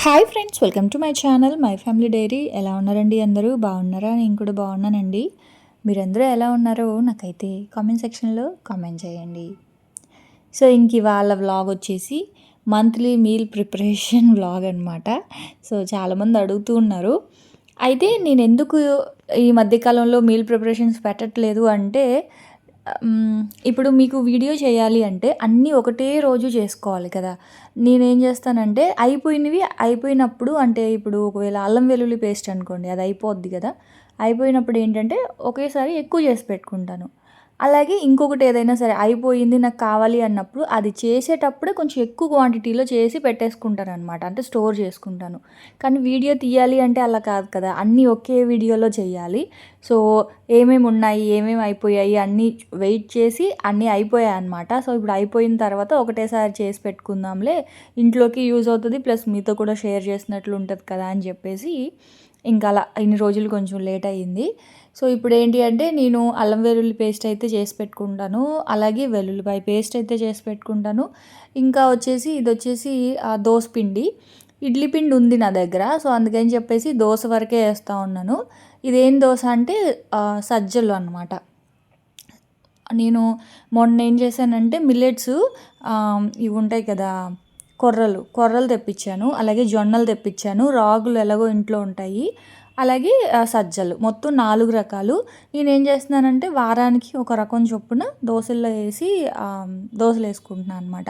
Hi friends, welcome to my channel my family dairy. ఎలా ఉన్నారండి? అందరూ బాగున్నారా? నేను కూడా బాగున్నానండి. మీరందరూ ఎలా ఉన్నారో నాకైతే కామెంట్ సెక్షన్లో కామెంట్ చేయండి. సో ఇంక ఇవాళ వ్లాగ్ వచ్చేసి మంత్లీ మీల్ ప్రిపరేషన్ వ్లాగ్ అనమాట. సో చాలామంది అడుగుతూ ఉన్నారు. అయితే నేను ఎందుకు ఈ మధ్యకాలంలో మీల్ ప్రిపరేషన్స్ పెట్టట్లేదు అంటే, ఇప్పుడు మీకు వీడియో చేయాలి అంటే అన్నీ ఒకటే రోజు చేసుకోవాలి కదా. నేనేం చేస్తానంటే అయిపోయినప్పుడు, అంటే ఇప్పుడు ఒకవేళ అల్లం వెల్లుల్లి పేస్ట్ అనుకోండి, అది అయిపోద్ది కదా. అయిపోయినప్పుడు ఏంటంటే ఒకేసారి ఎక్కువ చేసి పెట్టుకుంటాను. అలాగే ఇంకొకటి ఏదైనా సరే అయిపోయింది నాకు కావాలి అన్నప్పుడు అది చేసేటప్పుడే కొంచెం ఎక్కువ క్వాంటిటీలో చేసి పెట్టేసుకుంటాననమాట. అంటే స్టోర్ చేసుకుంటాను. కానీ వీడియో తీయాలి అంటే అలా కాదు కదా, అన్నీ ఒకే వీడియోలో చేయాలి. సో ఏమేమి ఉన్నాయి, ఏమేమి అయిపోయాయి అన్నీ వెయిట్ చేసి అన్నీ అయిపోయాయి అనమాట. సో ఇప్పుడు అయిపోయిన తర్వాత ఒకటేసారి చేసి పెట్టుకుందాంలే, ఇంట్లోకి యూజ్ అవుతుంది, ప్లస్ మీతో కూడా షేర్ చేసినట్లు ఉంటుంది కదా అని చెప్పేసి ఇంకా అలా ఇన్ని రోజులు కొంచెం లేట్ అయ్యింది. సో ఇప్పుడు ఏంటి అంటే నేను అల్లం వెల్లుల్లి పేస్ట్ అయితే చేసి పెట్టుకుంటాను, అలాగే వెల్లుల్లిపాయ పేస్ట్ అయితే చేసి పెట్టుకుంటాను. ఇంకా వచ్చేసి ఇది వచ్చేసి దోస పిండి, ఇడ్లీ పిండి ఉంది నా దగ్గర. సో అందుకని చెప్పేసి దోశ వరకే వేస్తూ ఉన్నాను. ఇదేం దోశ అంటే సజ్జలు అనమాట. నేను మొన్న ఏం చేశానంటే మిల్లెట్స్ ఇవి ఉంటాయి కదా, కొర్రలు తెప్పించాను, అలాగే జొన్నలు తెప్పించాను, రాగులు ఎలాగో ఇంట్లో ఉంటాయి, అలాగే సజ్జలు, మొత్తం 4 రకాలు. నేనేం చేస్తున్నానంటే వారానికి ఒక రకం చొప్పున దోశల్లో వేసి దోశలు వేసుకుంటున్నాను అనమాట.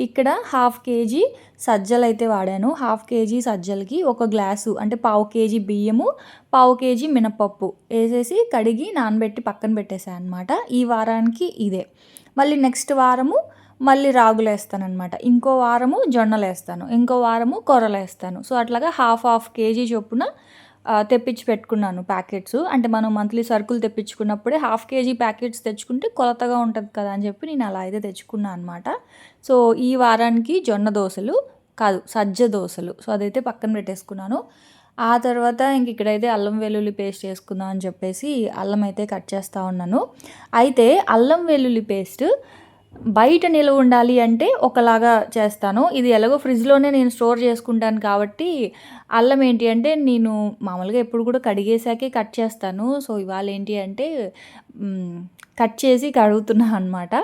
ఇక్కడ 1/2 కేజీ సజ్జలు అయితే వాడాను. 1/2 కేజీ సజ్జలకి 1 గ్లాసు అంటే 1/2 కేజీ బియ్యము, 1/2 కేజీ మినపప్పు వేసేసి కడిగి నానబెట్టి పక్కన పెట్టేశాను అనమాట. ఈ వారానికి ఇదే. మళ్ళీ నెక్స్ట్ వారము మళ్ళీ రాగులు వేస్తానమాట, ఇంకో వారము జొన్నలు వేస్తాను, ఇంకో వారము కొర్రలు వేస్తాను. సో అట్లాగా 1/2 కేజీ చొప్పున తెప్పించి పెట్టుకున్నాను ప్యాకెట్స్. అంటే మనం మంత్లీ సరుకులు తెప్పించుకున్నప్పుడే 1/2 కేజీ ప్యాకెట్స్ తెచ్చుకుంటే కొలతగా ఉంటుంది కదా అని చెప్పి నేను అలా అయితే తెచ్చుకున్నాను అనమాట. సో ఈ వారానికి జొన్న దోశలు కాదు, సజ్జ దోశలు. సో అదైతే పక్కన పెట్టేసుకున్నాను. ఆ తర్వాత ఇంక ఇక్కడైతే అల్లం వెల్లుల్లి పేస్ట్ వేసుకుందాం అని చెప్పేసి అల్లం అయితే కట్ చేస్తూ ఉన్నాను. అయితే అల్లం వెల్లుల్లి పేస్ట్ బయట నిల్వ ఉండాలి అంటే ఒకలాగా చేస్తాను. ఇది ఎలాగో ఫ్రిడ్జ్లోనే నేను స్టోర్ చేసుకుంటాను కాబట్టి అల్లం ఏంటి అంటే నేను మామూలుగా ఎప్పుడు కూడా కడిగేసాకే కట్ చేస్తాను. సో ఇవాళ ఏంటి అంటే కట్ చేసి కడుగుతున్నాను అనమాట.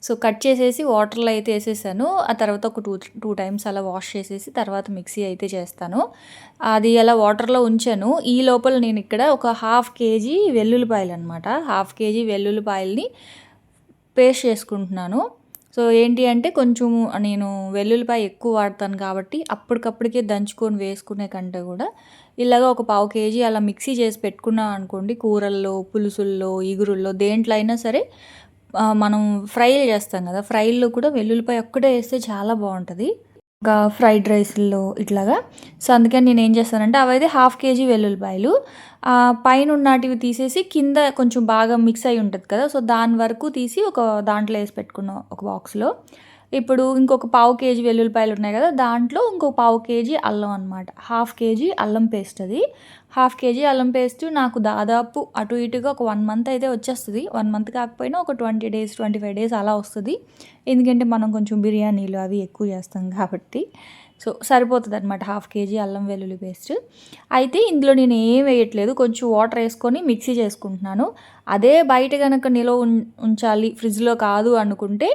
సో కట్ చేసేసి వాటర్లో అయితే వేసేసాను. ఆ తర్వాత ఒక టూ టైమ్స్ అలా వాష్ చేసేసి తర్వాత మిక్సీ అయితే చేస్తాను. అది అలా వాటర్లో ఉంచాను. ఈ లోపల నేను ఇక్కడ ఒక 1/2 కేజీ వెల్లుల్లిపాయలు అనమాట, 1/2 కేజీ వెల్లుల్లిపాయలని పేస్ట్ చేసుకుంటున్నాను. సో ఏంటి అంటే కొంచెం నేను వెల్లుల్లిపాయ ఎక్కువ వాడతాను కాబట్టి అప్పటికప్పటికే దంచుకొని వేసుకునే కంటే కూడా ఇలాగ ఒక 1/2 కేజీ అలా మిక్సీ చేసి పెట్టుకున్నాం అనుకోండి, కూరల్లో, పులుసుల్లో, ఇగురుల్లో, దేంట్లో అయినా సరే మనం ఫ్రైలు చేస్తాం కదా, ఫ్రైల్లో కూడా వెల్లుల్లిపాయ ఒక్కటే వేస్తే చాలా బాగుంటుంది, ఇంకా ఫ్రైడ్ రైస్లో ఇట్లాగా. సో అందుకని నేను ఏం చేస్తానంటే అవైతే 1/2 కేజీ వెల్లుల్లిపాయలు పైన ఉన్నటివి తీసేసి కింద కొంచెం బాగా మిక్స్ అయి ఉంటుంది కదా, సో దాని వరకు తీసి ఒక దాంట్లో వేసి పెట్టుకున్నాం ఒక బాక్స్లో. ఇప్పుడు ఇంకొక 1/2 కేజీ వెల్లుల్లిపాయలు ఉన్నాయి కదా, దాంట్లో ఇంకో 1/2 కేజీ అల్లం అనమాట, 1/2 కేజీ అల్లం పేస్ట్. అది 1/2 కేజీ అల్లం పేస్ట్ నాకు దాదాపు అటు ఇటుగా ఒక 1 మంత్ అయితే వచ్చేస్తుంది. 1 మంత్ కాకపోయినా ఒక 20 డేస్ 25 డేస్ అలా వస్తుంది. ఎందుకంటే మనం కొంచెం బిర్యానీలు అవి ఎక్కువ చేస్తాం కాబట్టి. సో సరిపోతుంది అనమాట 1/2 కేజీ అల్లం వెల్లుల్లి పేస్ట్. అయితే ఇందులో నేను ఏం వేయట్లేదు, కొంచెం వాటర్ వేసుకొని మిక్సీ చేసుకుంటున్నాను. అదే బయట కనుక నిల్వ ఉంచాలి, ఫ్రిడ్జ్లో కాదు అనుకుంటే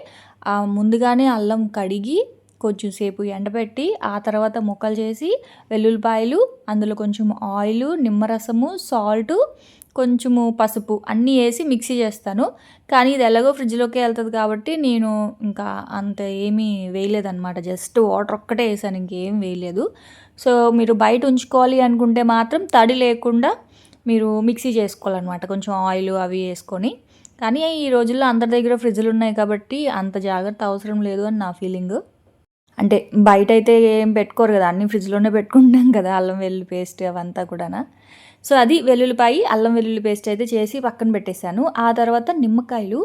ముందుగానే అల్లం కడిగి కొంచెం సేపు ఎండబెట్టి ఆ తర్వాత ముక్కలు చేసి వెల్లుల్లిపాయలు, అందులో కొంచెం ఆయిల్, నిమ్మరసము, సాల్టు, కొంచెము పసుపు అన్నీ వేసి మిక్సీ చేస్తాను. కానీ ఇది ఎలాగో ఫ్రిడ్జ్లోకే వెళ్తుంది కాబట్టి నేను ఇంకా అంత ఏమీ వేయలేదన్నమాట, జస్ట్ వాటర్ ఒక్కటే వేసాను, ఇంకేం వేయలేదు. సో మీరు బయట ఉంచుకోవాలి అనుకుంటే మాత్రం తడి లేకుండా మీరు మిక్సీ చేసుకోవాలన్నమాట, కొంచెం ఆయిల్ అవి వేసుకొని. కానీ ఈ రోజుల్లో అందరి దగ్గర ఫ్రిడ్జ్లు ఉన్నాయి కాబట్టి అంత జాగ్రత్త అవసరం లేదు అని నా ఫీలింగ్. అంటే బయట అయితే ఏం పెట్టుకోరు కదా, అన్నీ ఫ్రిడ్జ్లోనే పెట్టుకుంటాం కదా అల్లం వెల్లుల్లి పేస్ట్ అవంతా కూడా. సో అది వెల్లుల్లిపాయ అల్లం వెల్లుల్లి పేస్ట్ అయితే చేసి పక్కన పెట్టేశాను. ఆ తర్వాత నిమ్మకాయలు,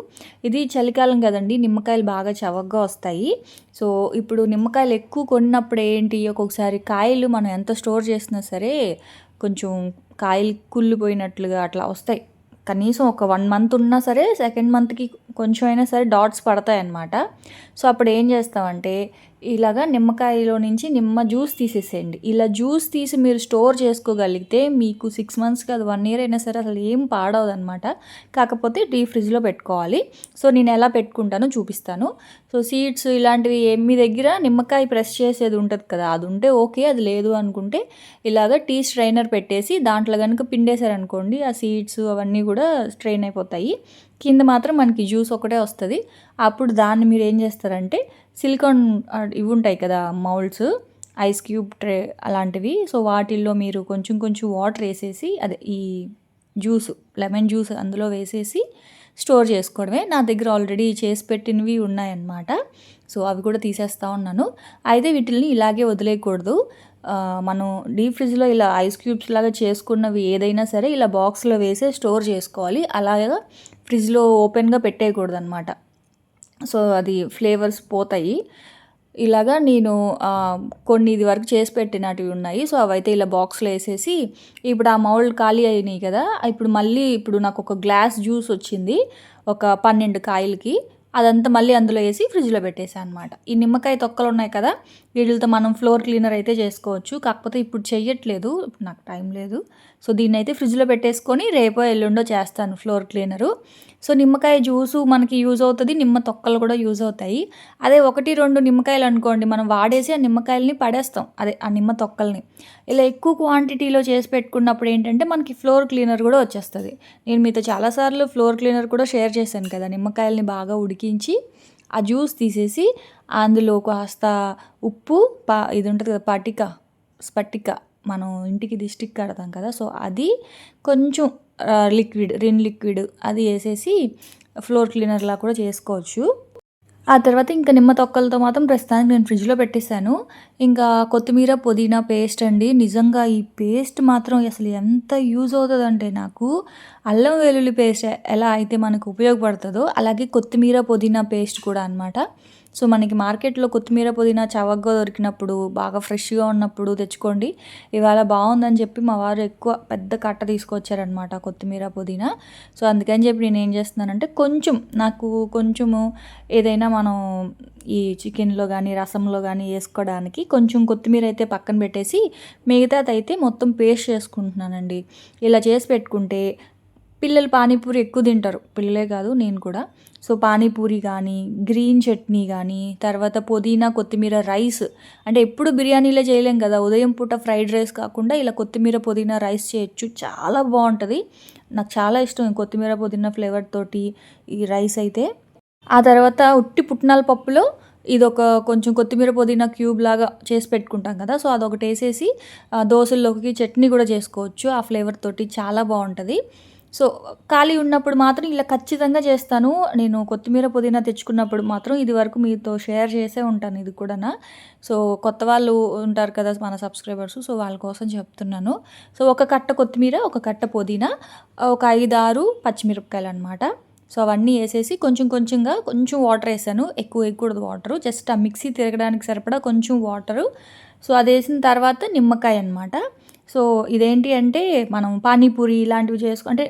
ఇది చలికాలం కదండి, నిమ్మకాయలు బాగా చవకగా వస్తాయి. సో ఇప్పుడు నిమ్మకాయలు ఎక్కువ కొన్నప్పుడు ఏంటి, ఒక్కొక్కసారి కాయలు మనం ఎంత స్టోర్ చేసినా సరే కొంచెం కాయలు కుళ్ళిపోయినట్లుగా అట్లా వస్తాయి. కనీసం ఒక 1 మంత్ ఉన్నా సరే సెకండ్ మంత్కి కొంచెం అయినా సరే డాట్స్ పడతాయన్నమాట. సో అప్పుడు ఏం చేస్తామంటే ఇలాగా నిమ్మకాయలో నుంచి నిమ్మ జ్యూస్ తీసేసేయండి. ఇలా జ్యూస్ తీసి మీరు స్టోర్ చేసుకోగలిగితే మీకు 6 మంత్స్ కాదు 1 ఇయర్ అయినా సరే అసలు ఏం పాడవదనమాట. కాకపోతే డీప్ ఫ్రిడ్జ్లో పెట్టుకోవాలి. సో నేను ఎలా పెట్టుకుంటానో చూపిస్తాను. సో సీడ్స్ ఇలాంటివి మీ దగ్గర నిమ్మకాయ ప్రెస్ చేసేది ఉంటుంది కదా, అది ఉంటే ఓకే. అది లేదు అనుకుంటే ఇలాగ టీ స్ట్రైనర్ పెట్టేసి దాంట్లో కనుక పిండేశారనుకోండి ఆ సీడ్స్ అవన్నీ కూడా స్ట్రెయిన్ అయిపోతాయి. కింద మాత్రం మనకి జ్యూస్ ఒకటే వస్తుంది. అప్పుడు దాన్ని మీరు ఏం చేస్తారంటే సిలికాన్ ఇవి ఉంటాయి కదా మౌల్డ్స్, ఐస్ క్యూబ్ ట్రే అలాంటివి. సో వాటిల్లో మీరు కొంచెం కొంచెం వాటర్ వేసేసి అదే ఈ జ్యూస్ లెమన్ జ్యూస్ అందులో వేసేసి స్టోర్ చేసుకోవడమే. నా దగ్గర ఆల్రెడీ చేసి పెట్టినవి ఉన్నాయన్నమాట. సో అవి కూడా తీసేస్తూ ఉన్నాను. అయితే వీటిల్ని ఇలాగే వదిలేయకూడదు. మనం డీప్ ఫ్రిడ్జ్లో ఇలా ఐస్ క్యూబ్స్ లాగా చేసుకున్నవి ఏదైనా సరే ఇలా బాక్స్లో వేసే స్టోర్ చేసుకోవాలి. అలాగా ఫ్రిడ్జ్లో ఓపెన్గా పెట్టేయకూడదు అనమాట. సో అది ఫ్లేవర్స్ పోతాయి. ఇలాగా నేను కొన్ని ఇది వరకు చేసి పెట్టినటివి ఉన్నాయి. సో అవైతే ఇలా బాక్స్లో వేసేసి ఇప్పుడు ఆ మౌల్డ్ ఖాళీ అయినాయి కదా, ఇప్పుడు నాకు ఒక గ్లాస్ జ్యూస్ వచ్చింది ఒక 12 కాయలకి. అదంతా మళ్ళీ అందులో వేసి ఫ్రిడ్జ్లో పెట్టేసాను అనమాట. ఈ నిమ్మకాయ తొక్కలు ఉన్నాయి కదా, వీటితో మనం ఫ్లోర్ క్లీనర్ అయితే చేసుకోవచ్చు. కాకపోతే ఇప్పుడు చెయ్యట్లేదు, ఇప్పుడు నాకు టైం లేదు. సో దీన్ని అయితే ఫ్రిడ్జ్లో పెట్టేసుకొని రేపో ఎల్లుండో చేస్తాను ఫ్లోర్ క్లీనరు. సో నిమ్మకాయ జ్యూసు మనకి యూజ్ అవుతుంది, నిమ్మ తొక్కలు కూడా యూజ్ అవుతాయి. అదే 1-2 నిమ్మకాయలు అనుకోండి, మనం వాడేసి ఆ నిమ్మకాయలని పడేస్తాం, అదే ఆ నిమ్మ తొక్కల్ని. ఇలా ఎక్కువ క్వాంటిటీలో చేసి పెట్టుకున్నప్పుడు ఏంటంటే మనకి ఫ్లోర్ క్లీనర్ కూడా వచ్చేస్తుంది. నేను మీతో చాలాసార్లు ఫ్లోర్ క్లీనర్ కూడా షేర్ చేశాను కదా. నిమ్మకాయలని బాగా ఉడికించి ఆ జ్యూస్ తీసేసి అందులో కాస్త ఉప్పు ఇది ఉంటుంది కదా స్పటిక మనం ఇంటికి దిష్టికి కడతాం కదా, సో అది కొంచెం రిన్ లిక్విడ్ అది వేసేసి ఫ్లోర్ క్లీనర్లా కూడా చేసుకోవచ్చు. ఆ తర్వాత ఇంకా నిమ్మ తొక్కలతో మాత్రం ప్రస్తుతానికి నేను ఫ్రిడ్జ్లో పెట్టేశాను. ఇంకా కొత్తిమీర పుదీనా పేస్ట్ అండి. నిజంగా ఈ పేస్ట్ మాత్రం అసలు ఎంత యూజ్ అవుతుందంటే నాకు అల్లం వెల్లుల్లి పేస్ట్ ఎలా అయితే మనకు ఉపయోగపడుతుందో అలాగే కొత్తిమీర పుదీనా పేస్ట్ కూడా అనమాట. సో మనకి మార్కెట్లో కొత్తిమీర పుదీనా చవకగా దొరికినప్పుడు బాగా ఫ్రెష్గా ఉన్నప్పుడు తెచ్చుకోండి. ఇవాళ బాగుందని చెప్పి మా వారు ఎక్కువ పెద్ద కట్ట తీసుకొచ్చారనమాట కొత్తిమీర పుదీనా. సో అందుకని చెప్పి నేను ఏం చేస్తున్నానంటే నాకు కొంచెము ఏదైనా మనం ఈ చికెన్లో కానీ రసంలో కానీ వేసుకోవడానికి కొంచెం కొత్తిమీర అయితే పక్కన పెట్టేసి మిగతాది అయితే మొత్తం పేస్ట్ చేసుకుంటున్నానండి. ఇలా చేసి పెట్టుకుంటే పిల్లలు పానీపూరి ఎక్కువ తింటారు, పిల్లలే కాదు నేను కూడా. సో పానీపూరి కానీ గ్రీన్ చట్నీ కానీ తర్వాత పుదీనా కొత్తిమీర రైస్, అంటే ఎప్పుడు బిర్యానీలే చేయలేం కదా, ఉదయం పూట ఫ్రైడ్ రైస్ కాకుండా ఇలా కొత్తిమీర పుదీనా రైస్ చేయొచ్చు, చాలా బాగుంటుంది. నాకు చాలా ఇష్టం కొత్తిమీర పుదీనా ఫ్లేవర్ తోటి ఈ రైస్ అయితే. ఆ తర్వాత ఉట్టి పుట్నాల పప్పులో ఇదొక కొంచెం కొత్తిమీర పుదీనా క్యూబ్ లాగా చేసి పెట్టుకుంటాం కదా, సో అదొకటి వేసేసి దోశల్లోకి చట్నీ కూడా చేసుకోవచ్చు ఆ ఫ్లేవర్ తోటి, చాలా బాగుంటుంది. సో ఖాళీ ఉన్నప్పుడు మాత్రం ఇలా ఖచ్చితంగా చేస్తాను నేను. కొత్తిమీర పుదీనా తెచ్చుకున్నప్పుడు మాత్రం ఇది వరకు మీతో షేర్ చేసే ఉంటాను ఇది కూడా. సో కొత్త వాళ్ళు ఉంటారు కదా మన సబ్స్క్రైబర్స్, సో వాళ్ళ కోసం చెప్తున్నాను. సో ఒక కట్ట కొత్తిమీర, ఒక కట్ట పుదీనా, ఒక 5-6 పచ్చిమిరపకాయలు అనమాట. సో అవన్నీ వేసేసి కొంచెంగా కొంచెం వాటర్ వేసాను, ఎక్కువ వేయకూడదు వాటరు, జస్ట్ ఆ మిక్సీ తిరగడానికి సరిపడా కొంచెం వాటరు. సో అది వేసిన తర్వాత నిమ్మకాయ అనమాట. సో ఇదేంటి అంటే మనం పానీపూరి ఇలాంటివి అంటే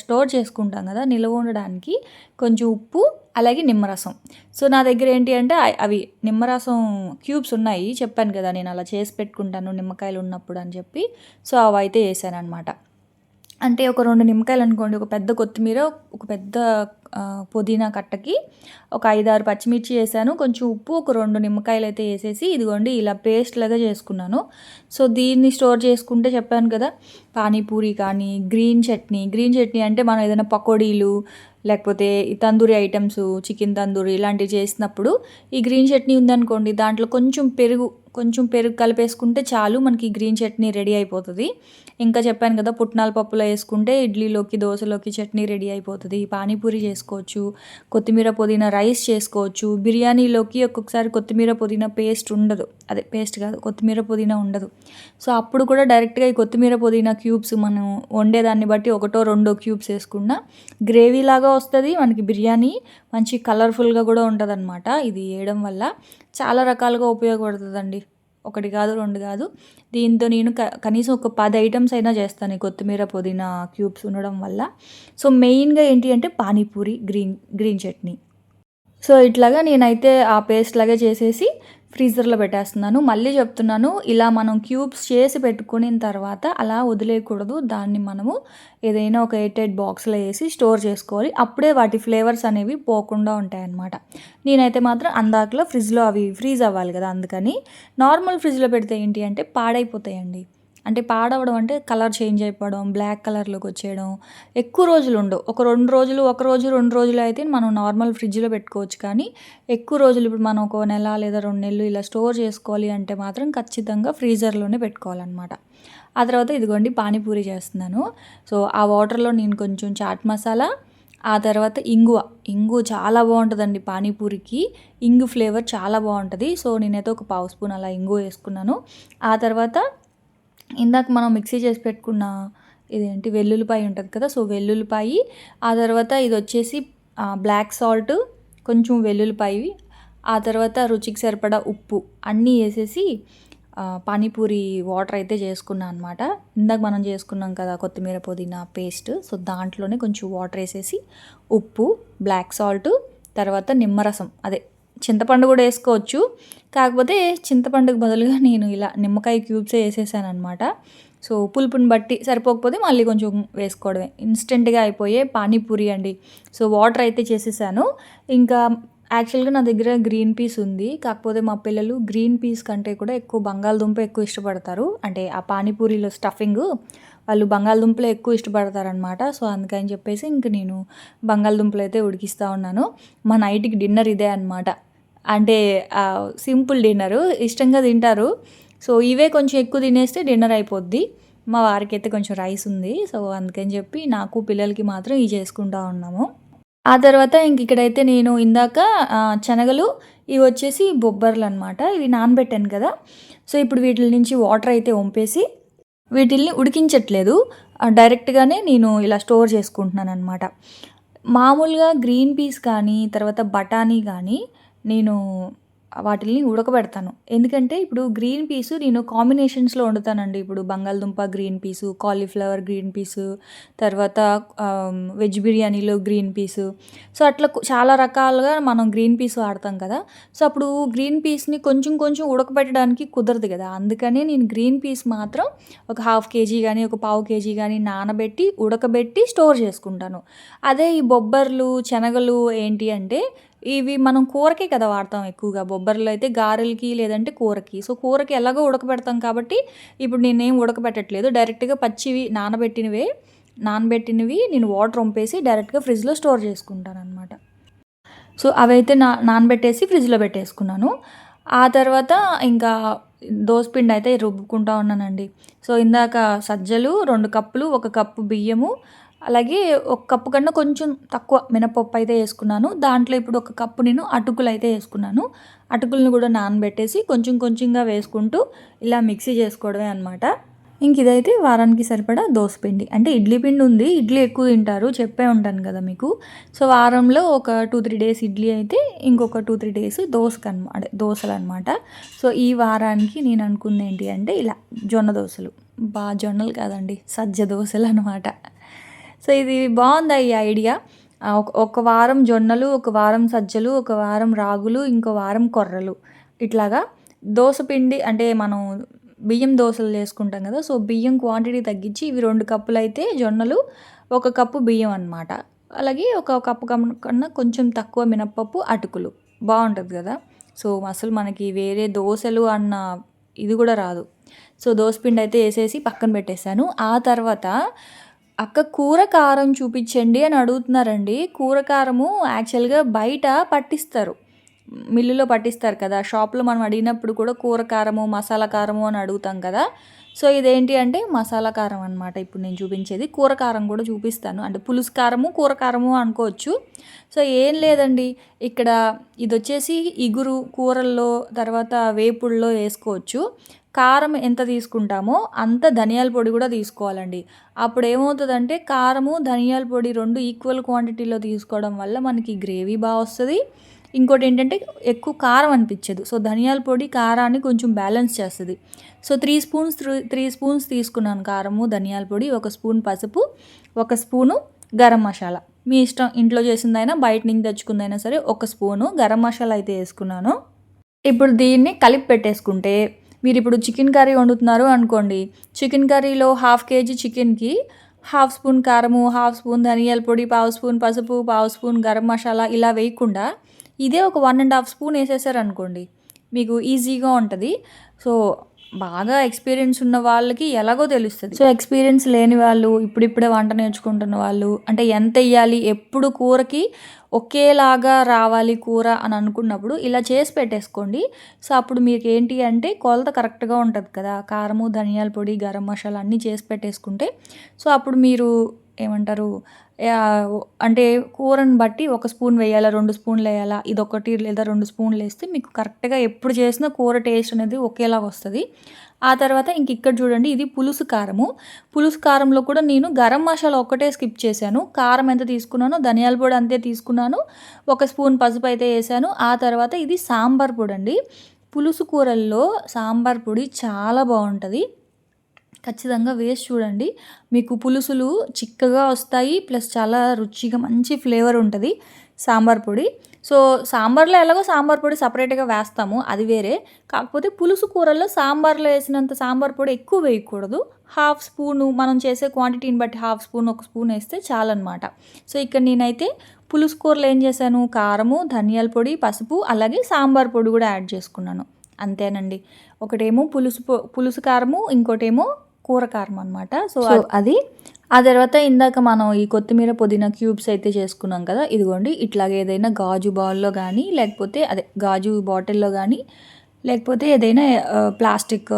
స్టోర్ చేసుకుంటాం కదా, నిల్వ ఉండడానికి కొంచెం ఉప్పు అలాగే నిమ్మరసం. సో నా దగ్గర ఏంటి అంటే అవి నిమ్మరసం క్యూబ్స్ ఉన్నాయి, చెప్పాను కదా నేను అలా చేసి పెట్టుకుంటాను నిమ్మకాయలు ఉన్నప్పుడు అని చెప్పి. సో అవి అయితే వేసాను అనమాట. అంటే ఒక 2 నిమ్మకాయలు అనుకోండి, ఒక పెద్ద కొత్తిమీర, ఒక పెద్ద పుదీనా కట్టకి ఒక 5-6 పచ్చిమిర్చి వేసాను, కొంచెం ఉప్పు, ఒక 2 నిమ్మకాయలు అయితే వేసేసి ఇదిగోండి ఇలా పేస్ట్ లాగా చేసుకున్నాను. సో దీన్ని స్టోర్ చేసుకుంటే చెప్పాను కదా, పానీపూరి కానీ గ్రీన్ చట్నీ అంటే మనం ఏదైనా పకోడీలు లేకపోతే ఈ తందూరి ఐటమ్స్, చికెన్ తందూరి ఇలాంటివి చేసినప్పుడు ఈ గ్రీన్ చట్నీ ఉందనుకోండి, దాంట్లో కొంచెం పెరుగు కలిపేసుకుంటే చాలు, మనకి గ్రీన్ చట్నీ రెడీ అయిపోతుంది. ఇంకా చెప్పాను కదా పుట్నాల పప్పులో వేసుకుంటే ఇడ్లీలోకి దోశలోకి చట్నీ రెడీ అయిపోతుంది. పానీపూరి చేసుకోవచ్చు, కొత్తిమీర పుదీనా రైస్ చేసుకోవచ్చు, బిర్యానీలోకి ఒక్కొక్కసారి కొత్తిమీర పుదీనా పేస్ట్ ఉండదు, అదే పేస్ట్ కాదు కొత్తిమీర పుదీనా ఉండదు. సో అప్పుడు కూడా డైరెక్ట్గా ఈ కొత్తిమీర పుదీనా క్యూబ్స్ మనం వండేదాన్ని బట్టి 1-2 క్యూబ్స్ వేసుకున్నా గ్రేవీ లాగా వస్తుంది మనకి, బిర్యానీ మంచి కలర్ఫుల్గా కూడా ఉంటుంది అనమాట. ఇది వేయడం వల్ల చాలా రకాలుగా ఉపయోగపడుతుందండి. ఒకటి కాదు, 2 కాదు. దీంతో నేను కనీసం ఒక 10 ఐటెమ్స్ అయినా చేస్తాను ఈ కొత్తిమీర, పుదీనా క్యూబ్స్ ఉండడం వల్ల. సో, మెయిన్‌గా ఏంటి అంటే పానీపూరి, గ్రీన్ చట్నీ. సో, ఇట్లాగా నేనైతే ఆ పేస్ట్ లాగా చేసేసి ఫ్రీజర్‌లో పెట్టేస్తున్నాను. మళ్ళీ చెప్తున్నాను, ఇలా మనం క్యూబ్స్ చేసి పెట్టుకునిన తర్వాత అలా వదిలేయకూడదు. దాన్ని మనము ఏదైనా ఒక ఎయిర్ టైట్ బాక్స్‌లో ఏసి స్టోర్ చేసుకోవాలి. అప్పుడే వాటి ఫ్లేవర్స్ అనేవి పోకుండా ఉంటాయన్నమాట. నేనైతే మాత్రం అందాకలో ఫ్రిడ్జ్‌లో అవి ఫ్రీజ్ అవ్వాలి కదా! అందుకని. నార్మల్ ఫ్రిడ్జ్‌లో పెడితే ఏంటి అంటే పాడైపోతాయండి. అంటే పాడవడం అంటే కలర్ చేంజ్ అయిపోవడం, బ్లాక్ కలర్‌లోకి వచ్చేయడం, ఎక్కువ రోజులు ఉండవు. ఒక 2 రోజులు, ఒక రోజు, 2 రోజులు అయితే మనం నార్మల్ ఫ్రిడ్జ్‌లో పెట్టుకోవచ్చు. కానీ ఎక్కువ రోజులు ఇప్పుడు మనం ఒక నెల లేదా 2 నెలలు ఇలా స్టోర్ చేసుకోవాలి అంటే మాత్రం ఖచ్చితంగా ఫ్రీజర్‌లోనే పెట్టుకోవాలనమాట. ఆ తర్వాత ఇదిగోండి పానీపూరి చేస్తున్నాను. సో, ఆ వాటర్‌లో నేను కొంచెం చాట్ మసాలా, ఆ తర్వాత ఇంగువ చాలా బావుంటదండి పానీపూరికి. ఇంగు ఫ్లేవర్ చాలా బావుంటది. సో, నేనైతే ఒక పావు స్పూన్ అలా ఇంగువ వేసుకున్నాను. ఆ తర్వాత ఇందాక మనం మిక్సీ చేసి పెట్టుకున్న ఇదేంటి వెల్లుల్లిపాయ ఉంటది కదా! సో, వెల్లుల్లిపాయి, ఆ తర్వాత ఇదొచ్చేసి బ్లాక్ సాల్ట్, కొంచెం వెల్లుల్లిపాయి, ఆ తర్వాత రుచికి సరిపడా ఉప్పు అన్నీ ఏసేసి పానీపూరి వాటర్ అయితే చేసుకున్నా అనమాట. ఇందాక మనం చేసుకున్నాం కదా కొత్తిమీర, పుదీనా పేస్ట్. సో, దాంట్లోనే కొంచెం వాటర్ ఏసేసి ఉప్పు, బ్లాక్ సాల్ట్, తర్వాత నిమ్మరసం అదే చింతపండు కూడా ఏసుకోవచ్చు. కాకపోతే చింతపండుకి బదులుగా నేను ఇలా నిమ్మకాయ క్యూబ్సే ఏసేసాననమాట. సో, పులుపుని బట్టి సరిపోకపోతే మళ్ళీ కొంచెం వేసుకోవడమే. ఇన్‌స్టెంట్‌గా అయిపోయే పానీపూరి అండి. సో, వాటర్ అయితే చేసేసాను. ఇంకా యాక్చువల్‌గా నా దగ్గర గ్రీన్ పీస్ ఉంది. కాకపోతే మా పిల్లలు గ్రీన్ పీస్ కంటే కూడా ఎక్కువ బంగాళదుంప ఎక్కువ ఇష్టపడతారు. అంటే ఆ పానీపూరిలో స్టఫింగు వాళ్ళు బంగాళదుంపలే ఎక్కువ ఇష్టపడతారనమాట. సో, అందుకని చెప్పేసి ఇంక నేను బంగాళదుంపలైతే ఉడికిస్తా ఉన్నాను. మా నైట్‌కి డిన్నర్ ఇదే అనమాట. అంటే సింపుల్ డిన్నరు. ఇష్టంగా తింటారు. సో, ఇవే కొంచెం ఎక్కువ తినేస్తే డిన్నర్ అయిపోద్ది. మా వారికైతే కొంచెం రైస్ ఉంది. సో, అందుకని చెప్పి నాకు, పిల్లలకి మాత్రం ఇవి చేసుకుంటా ఉన్నాము. ఆ తర్వాత ఇక్కడైతే నేను ఇందాక శనగలు ఇవొచ్చేసి బొబ్బర్లనమాట. ఇవి నానబెట్టాను కదా! సో, ఇప్పుడు వీటిల నుంచి వాటర్ అయితే వంపేసి వీటిల్ని ఉడికించట్లేదు. డైరెక్ట్‌గానే నేను ఇలా స్టోర్ చేసుకుంటున్నాననమాట. మామూలుగా గ్రీన్ పీస్ కానీ, తర్వాత బఠానీ గానీ నేను వాటిల్ని ఉడకబెడతాను. ఎందుకంటే ఇప్పుడు గ్రీన్ పీసు నేను కాంబినేషన్స్‌లో వండుతానండి. ఇప్పుడు బంగాళదుంప green peas, cauliflower green peas, తర్వాత వెజ్ బిర్యానీలో గ్రీన్ పీసు. సో, అట్లా చాలా రకాలుగా మనం గ్రీన్ పీస్ వాడతాం కదా! సో, అప్పుడు గ్రీన్ పీస్‌ని కొంచెం కొంచెం ఉడకబెట్టడానికి కుదరదు కదా! అందుకనే నేను గ్రీన్ పీస్ మాత్రం ఒక హాఫ్ కేజీ గానీ, ఒక పావు కేజీ గానీ నానబెట్టి, ఉడకబెట్టి స్టోర్ చేసుకుంటాను. అదే ఈ బొబ్బర్లు, శనగలు ఏంటి అంటే ఇవి మనం కూరకే కదా వాడతాం ఎక్కువగా. బొబ్బర్లు అయితే గారెలకి లేదంటే కూరకి. సో, కూరకి ఎలాగో ఉడకబెడతాం కాబట్టి ఇప్పుడు నేనేం ఉడకబెట్టట్లేదు. డైరెక్ట్‌గా పచ్చివి నానబెట్టినవి నేను వాటర్ వంపేసి డైరెక్ట్‌గా ఫ్రిడ్జ్‌లో స్టోర్ చేసుకుంటాననమాట. సో, అవైతే నానబెట్టేసి ఫ్రిడ్జ్‌లో పెట్టేసుకున్నాను. ఆ తర్వాత ఇంకా దోసపిండి అయితే రుబ్బుకుంటా ఉన్నానండి. సో, ఇందాక సజ్జలు 2 కప్పులు, 1 కప్పు బియ్యము, అలాగే ఒక కప్పు కన్నా కొంచెం తక్కువ మినపప్పు అయితే యేసుకున్నాను. దాంట్లో ఇప్పుడు ఒక కప్పు నేను అటుకులైతే యేసుకున్నాను. అటుకులను కూడా నానబెట్టేసి కొంచెం కొంచెంగా వేసుకుంటూ ఇలా మిక్సీ చేసుకోవడమే అనమాట. ఇదైతే వారానికి సరిపడా దోసపిండి. అంటే ఇడ్లీ పిండి ఉంది. ఇడ్లీ ఎక్కువ తింటారు. చెప్పే ఉంటాను కదా మీకు. సో, వారంలో ఒక 2, 3 డేస్ ఇడ్లీ అయితే ఇంకొక 2, 3 డేస్ అదే దోసలనమాట. సో, ఈ వారానికి నేను అనుకుందేంటి అంటే ఇలా జొన్న దోసలు. జొన్నలు కాదండి, సజ్జ దోసలనమాట. సో, ఇది బావుందా ఈ ఐడియా? ఒక వారం జొన్నలు, ఒక వారం సజ్జలు, ఒక వారం రాగులు, ఇంకో వారం కొర్రలు. ఇట్లాగా దోస పిండి అంటే మనం బియ్యం దోసలు చేసుకుంటాం కదా! సో, బియ్యం క్వాంటిటీ తగ్గించి ఇవి 2 కప్పులైతే జొన్నలు, 1 కప్పు బియ్యం అనమాట. అలాగే ఒక కప్పు కన్నా కొంచెం తక్కువ మినపప్పు, అటుకులు. బావుంటది కదా! సో, అసలు మనకి వేరే దోసలు అన్న ఇది కూడా రాదు. సో, దోసపిండైతే ఏసేసి పక్కన పెట్టేసాను. ఆ తర్వాత అక్క కూర కారం చూపిచ్చండి అని అడుగుతున్నారండి. కూర కారము యాక్చువల్‌గా బయట పట్టిస్తారు. మిల్లులో పట్టిస్తారు కదా! షాప్‌లో మనం అడిగినప్పుడు కూడా కూర కారము, మసాలా కారము అని అడుగుతాం కదా! సో, ఇదేంటి అంటే మసాలా కారం అనమాట ఇప్పుడు నేను చూపించేది. కూర కారం కూడా చూపిస్తాను. అంటే పులుసు కారము, కూర కారము అనుకోవచ్చు. సో, ఏం లేదండి. ఇక్కడ ఇదొచ్చేసి ఇగురు కూరల్లో, తర్వాత వేపుడులో ఏసుకోవచ్చు. కారం ఎంత తీసుకుంటామో అంత ధనియాల పొడి కూడా తీసుకోవాలండి. అప్పుడేమవుతదంటే కారము, ధనియాల పొడి 2 ఈక్వల్ క్వాంటిటీలో తీసుకోవడం వల్ల మనకి గ్రేవీ బా వస్తది. ఇంకోటేంటంటే ఎక్కువ కారం అనిపించదు. సో, ధనియాల పొడి కారాన్ని కొంచెం బ్యాలెన్స్ చేస్తది. సో, 3 స్పూన్స్ తీసుకున్నాను కారము, ధనియాల పొడి, 1 స్పూన్ పసుపు, 1 స్పూను గరం మసాలా. మీ ఇష్టం, ఇంట్లో చేసిందైనా బయట నుంచి తెచ్చుకుందైనా సరే 1 స్పూను గరం మసాలా అయితే ఏసుకున్నాను. ఇప్పుడు దీన్ని కలిపి పెట్టేసుకుంటే, మీరిప్పుడు చికెన్ కర్రీ వండుతున్నారు అనుకోండి. చికెన్ కర్రీలో 1/2 కేజీ చికెన్‌కి 1/2 స్పూన్ కారము, 1/2 స్పూన్ ధనియాల పొడి, 1/2 స్పూన్ పసుపు, 1/2 స్పూన్ గరం మసాలా ఇలా వేయకుండా ఇదే ఒక 1 ½ స్పూన్ ఏసేసారనుకోండి, మీకు ఈజీగా ఉంటది. సో, బాగా ఎక్స్‌పీరియన్స్ ఉన్న వాళ్ళకి ఎలాగో తెలుస్తది. సో, ఎక్స్‌పీరియన్స్ లేని వాళ్ళు, ఇప్పుడిప్పుడే వంట నేర్చుకుంటున్న వాళ్ళు, అంటే ఎంతెయ్యాలి, ఎప్పుడు కూరకి ఒకేలాగా రావాలి కూర అని అనుకున్నప్పుడు ఇలా చేసి పెట్టేసుకోండి. సో, అప్పుడు మీకేంటి అంటే కొలత కరెక్ట్‌గా ఉంటది కదా! కారము, ధనియాల పొడి, గరం మసాలా అన్నీ చేసి పెట్టేసుకుంటే, సో, అప్పుడు మీరు ఏమంటారు, అంటే కూరని బట్టి 1 స్పూన్ వేయాలా, 2 స్పూన్‌లేయాలా, ఇదొకటి లేదా 2 స్పూన్‌లేస్తే మీకు కరెక్ట్‌గా ఎప్పుడు చేసినా కూర టేస్ట్ అనేది ఒకేలాగొస్తది. ఆ తర్వాత ఇక్కడ చూడండి, ఇది పులుసు కారము. పులుసు కారంలో కూడా నేను గరం మసాలా ఒక్కటే స్కిప్ చేశాను. కారం ఎంత తీసుకున్నానో ధనియాల పొడి అంతే తీసుకున్నాను. 1 స్పూన్ పసుపయితే ఏశాను. ఆ తర్వాత ఇది సాంబార్ పొడండి. పులుసు కూరల్లో సాంబార్ పొడి చాలా బావుంటది. ఖచ్చితంగా వేసి చూడండి. మీకు పులుసులు చిక్కగా వస్తాయి. ప్లస్ చాలా రుచిగా మంచి ఫ్లేవర్ ఉంటది సాంబార్ పొడి. సో, సాంబార్‌లో ఎలాగో సాంబార్ పొడి సెపరేట్‌గా వేస్తాము, అది వేరే. కాకపోతే పులుసు కూరల్లో సాంబార్‌లో ఏసినంత సాంబార్ పొడి ఎక్కువ వేయకూడదు. 1/2 స్పూను మనం చేసే క్వాంటిటీని బట్టి 1/2 స్పూన్, 1 స్పూన్ ఏస్తే చాలనమాట. సో, ఇక్కడ నేనైతే పులుసు కూరలో ఏం చేశాను, కారము, ధనియాల పొడి, పసుపు అలాగే సాంబార్ పొడి కూడా యాడ్ చేసుకున్నాను. అంతేనండి. ఒకటేమో పులుసు కారము, ఇంకోటేమో కూర కారం అనమాట. సో, అది. ఆ తర్వాత ఇందాక మనం ఈ కొత్తిమీర, పుదీనా క్యూబ్స్ అయితే చేసుకున్నాం కదా! ఇదిగోండి ఇట్లాగ ఏదైనా గాజు బౌల్‌లో గానీ, లేకపోతే గాజు బాటిల్‌లో గానీ, లేకపోతే ఏదైనా ప్లాస్టిక్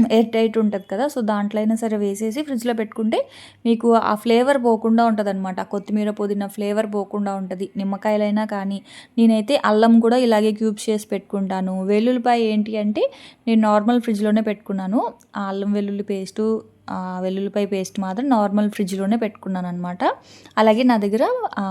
ఎయిర్ టైట్ ఉంటది కదా! సో, దాంట్లో అయినా సరే వేసేసి ఫ్రిడ్జ్‌లో పెట్టుకుంటే మీకు ఆ ఫ్లేవర్ పోకుండా ఉంటదనమాట. కొత్తిమీర, పుదీనా ఫ్లేవర్ పోకుండా ఉంటది. నిమ్మకాయలైనా కానీ, నేనైతే అల్లం కూడా ఇలాగే క్యూబ్స్ చేసి పెట్టుకుంటాను. వెల్లుల్లిపాయ ఏంటి అంటే, నేను నార్మల్ ఫ్రిడ్జ్‌లోనే పెట్టుకున్నాను. ఆ అల్లం వెల్లుల్లి పేస్టు, వెల్లుల్లిపాయ పేస్ట్ మాత్రం నార్మల్ ఫ్రిడ్జ్‌లోనే పెట్టుకున్నాననమాట. అలాగే నా దగ్గర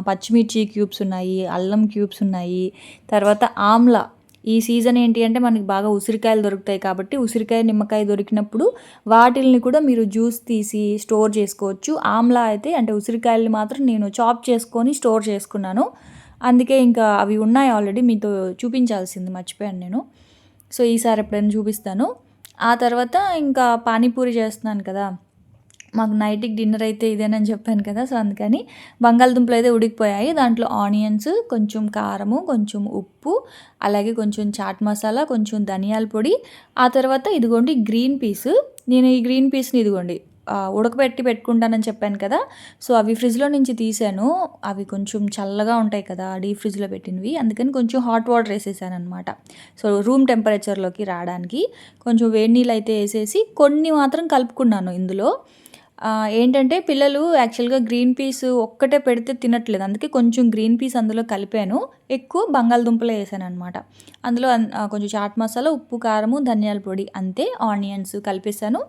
పచ్చిమిర్చి క్యూబ్స్ ఉన్నాయి, అల్లం క్యూబ్స్ ఉన్నాయి, తర్వాత ఆమ్లా. ఈ సీజన్ ఏంటి అంటే మనకి బాగా ఉసిరికాయలు దొరుకుతాయి కాబట్టి, ఉసిరికాయ, నిమ్మకాయ దొరికినప్పుడు వాటిల్ని కూడా మీరు జ్యూస్ తీసి స్టోర్ చేసుకోవచ్చు. ఆమ్లా అయితే అంటే ఉసిరికాయలని మాత్రం నేను చాప్ చేసుకొని స్టోర్ చేసుకున్నాను. అందుకే ఇంకా అవి ఉన్నాయి ఆల్రెడీ, మీతో చూపించాల్సింది మర్చిపోయాను నేను. సో, ఈసారి ఎప్పుడైనా చూపిస్తాను. ఆ తర్వాత ఇంకా పానీపూరి చేస్తున్నాను కదా! మాకు నైట్‌కి డిన్నర్ అయితే ఇదేనని చెప్పాను కదా! సో, అందుకని బంగాళదుంపలు అయితే ఉడికిపోయాయి. దాంట్లో ఆనియన్స్, కొంచెం కారము, కొంచెం ఉప్పు, అలాగే కొంచెం చాట్ మసాలా, కొంచెం ధనియాల పొడి, ఆ తర్వాత ఇదిగోండి గ్రీన్ పీస్. నేను ఈ గ్రీన్ పీస్‌ని ఇదిగోండి ఉడకబెట్టి పెట్టుకుంటానని చెప్పాను కదా! సో, అవి ఫ్రిడ్జ్‌లో నుంచి తీశాను. అవి కొంచెం చల్లగా ఉంటాయి కదా, డీప్ ఫ్రిడ్జ్‌లో పెట్టినవి. అందుకని కొంచెం హాట్ వాటర్ ఏసేసాననమాట. సో, రూమ్ టెంపరేచర్‌లోకి రాడానికి. కొంచెం వేడి నీళ్ళైతే ఏసేసి కొన్ని మాత్రం కలుపుకున్నాను ఇందులో. ఏంటంటే పిల్లలు యాక్చువల్‌గా గ్రీన్ పీస్ ఒక్కటే పెడితే తినట్లేదు. అందుకే కొంచెం గ్రీన్ పీస్ అందులో కలిపాను. ఎక్కువ బంగాళదుంపలే ఏసాననమాట. అందులో కొంచెం చాట్ మసాలా, ఉప్పు, కారము, ధనియాల పొడి అంతే. ఆనియన్స్ కలిపేసాను.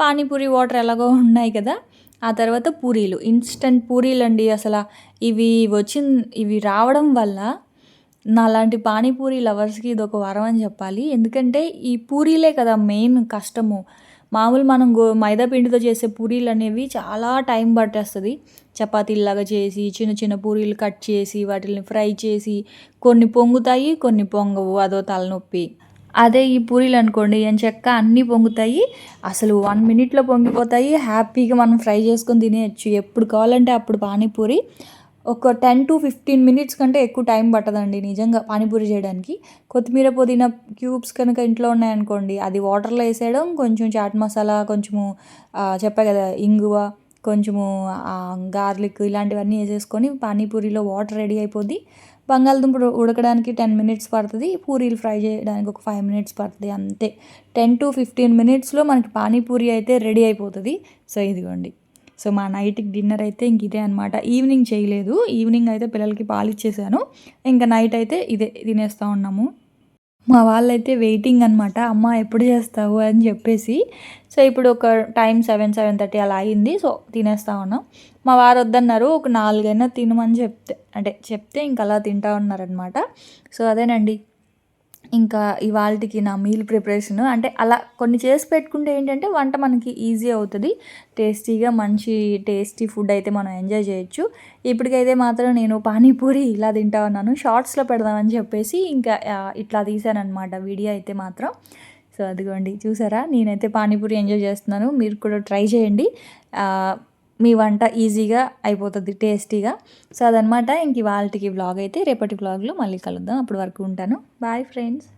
పానీపూరి వాటర్ ఎలాగో ఉన్నాయి కదా! ఆ తర్వాత పూరీలు. ఇన్‌స్టంట్ పూరీలండి అసల. ఇవి ఇవి రావడం వల్ల నాలాంటి పానీపూరి లవర్స్‌కి ఇదొక వరం అని చెప్పాలి. ఎందుకంటే ఈ పూరీలే కదా మెయిన్ కష్టము. మామూలు మనం మైదా పిండితో చేసే పూరీలనేవి చాలా టైం పట్టేస్తది. చపాతీల్లాగా చేసి, చిన్న చిన్న పూరీలు కట్ చేసి, వాటిల్ని ఫ్రై చేసి, కొన్ని పొంగుతాయి, కొన్ని పొంగవు. అదో తలనొప్పి. అదే ఈ పూరీలనుకోండి ఎంచక్కా అన్నీ పొంగుతాయి. అసలు 1 మినిట్‌లో పొంగిపోతాయి. హ్యాపీగా మనం ఫ్రై చేసుకొని తినేయొచ్చు. ఎప్పుడు కావాలంటే అప్పుడు పానీపూరి. ఒక 10-15 మినిట్స్ కంటే ఎక్కువ టైం పట్టదండి నిజంగా పానీపూరి చేయడానికి. కొత్తిమీర, పుదీనా క్యూబ్స్ కనుక ఇంట్లో ఉన్నాయనుకోండి, అది వాటర్‌లో ఏసేయడం, కొంచెం చాట్ మసాలా, కొంచెము చెప్పా కదా ఇంగువ, కొంచెము గార్లిక్ ఇలాంటివన్నీ ఏసేసుకొని పానీపూరిలో వాటర్ రెడీ అయిపోద్ది. బంగాళదుంప ఉడకడానికి 10 మినిట్స్ పడతది. పూరీలు ఫ్రై చేయడానికి ఒక 5 మినిట్స్ పడతది అంతే. 10-15 మినిట్స్‌లో మనకి పానీపూరి అయితే రెడీ అయిపోతది. సో, ఇదిగోండి. సో, మా నైట్‌కి డిన్నర్ అయితే ఇదే అనమాట. ఈవినింగ్ చేయలేదు. ఈవినింగ్ అయితే పిల్లలకి పాలిచ్చేసాను. ఇంక నైట్ అయితే ఇదే తినేస్తా ఉన్నాము. మా వాళ్ళైతే వెయిటింగ్ అనమాట. అమ్మ ఎప్పుడు చేస్తావు అని చెప్పేసి. సో, ఇప్పుడు ఒక టైం 7, 7:30 అలా అయింది. సో, తినేస్తా ఉన్నాం. మా వారు వద్దన్నారు. ఒక 4 అయినా తినమని చెప్తే ఇంక అలా తింటా ఉన్నారనమాట. సో, అదేనండి. ఇంకా ఇవాల్టికి నా మీల్ ప్రిపరేషన్ అంటే అలా కొన్ని చేసి పెట్టుకుంటే ఏంటంటే వంట మనకి ఈజీ అవుతది. టేస్టీగా మంచి టేస్టీ ఫుడ్ అయితే మనం ఎంజాయ్ చేయొచ్చు. ఇప్పటికైతే మాత్రం నేను పానీపూరి ఇలా తింటా ఉన్నాను. షార్ట్స్‌లో పెడదామని చెప్పేసి ఇంకా ఇట్లా తీశాననమాట వీడియో అయితే మాత్రం. సో, అదిగోండి చూసారా? నేనైతే పానీపూరి ఎంజాయ్ చేస్తున్నాను. మీరు కూడా ట్రై చేయండి. ఆహ్, మీ వంట ఈజీగా అయిపోతది టేస్టీగా. సో, అదనమాట ఇంక ఇవాల్టికి వ్లాగ్ అయితే రేపటి వ్లాగ్‌లో మళ్ళీ కలుద్దాం. అప్పటి వరకు ఉంటాను. Bye friends.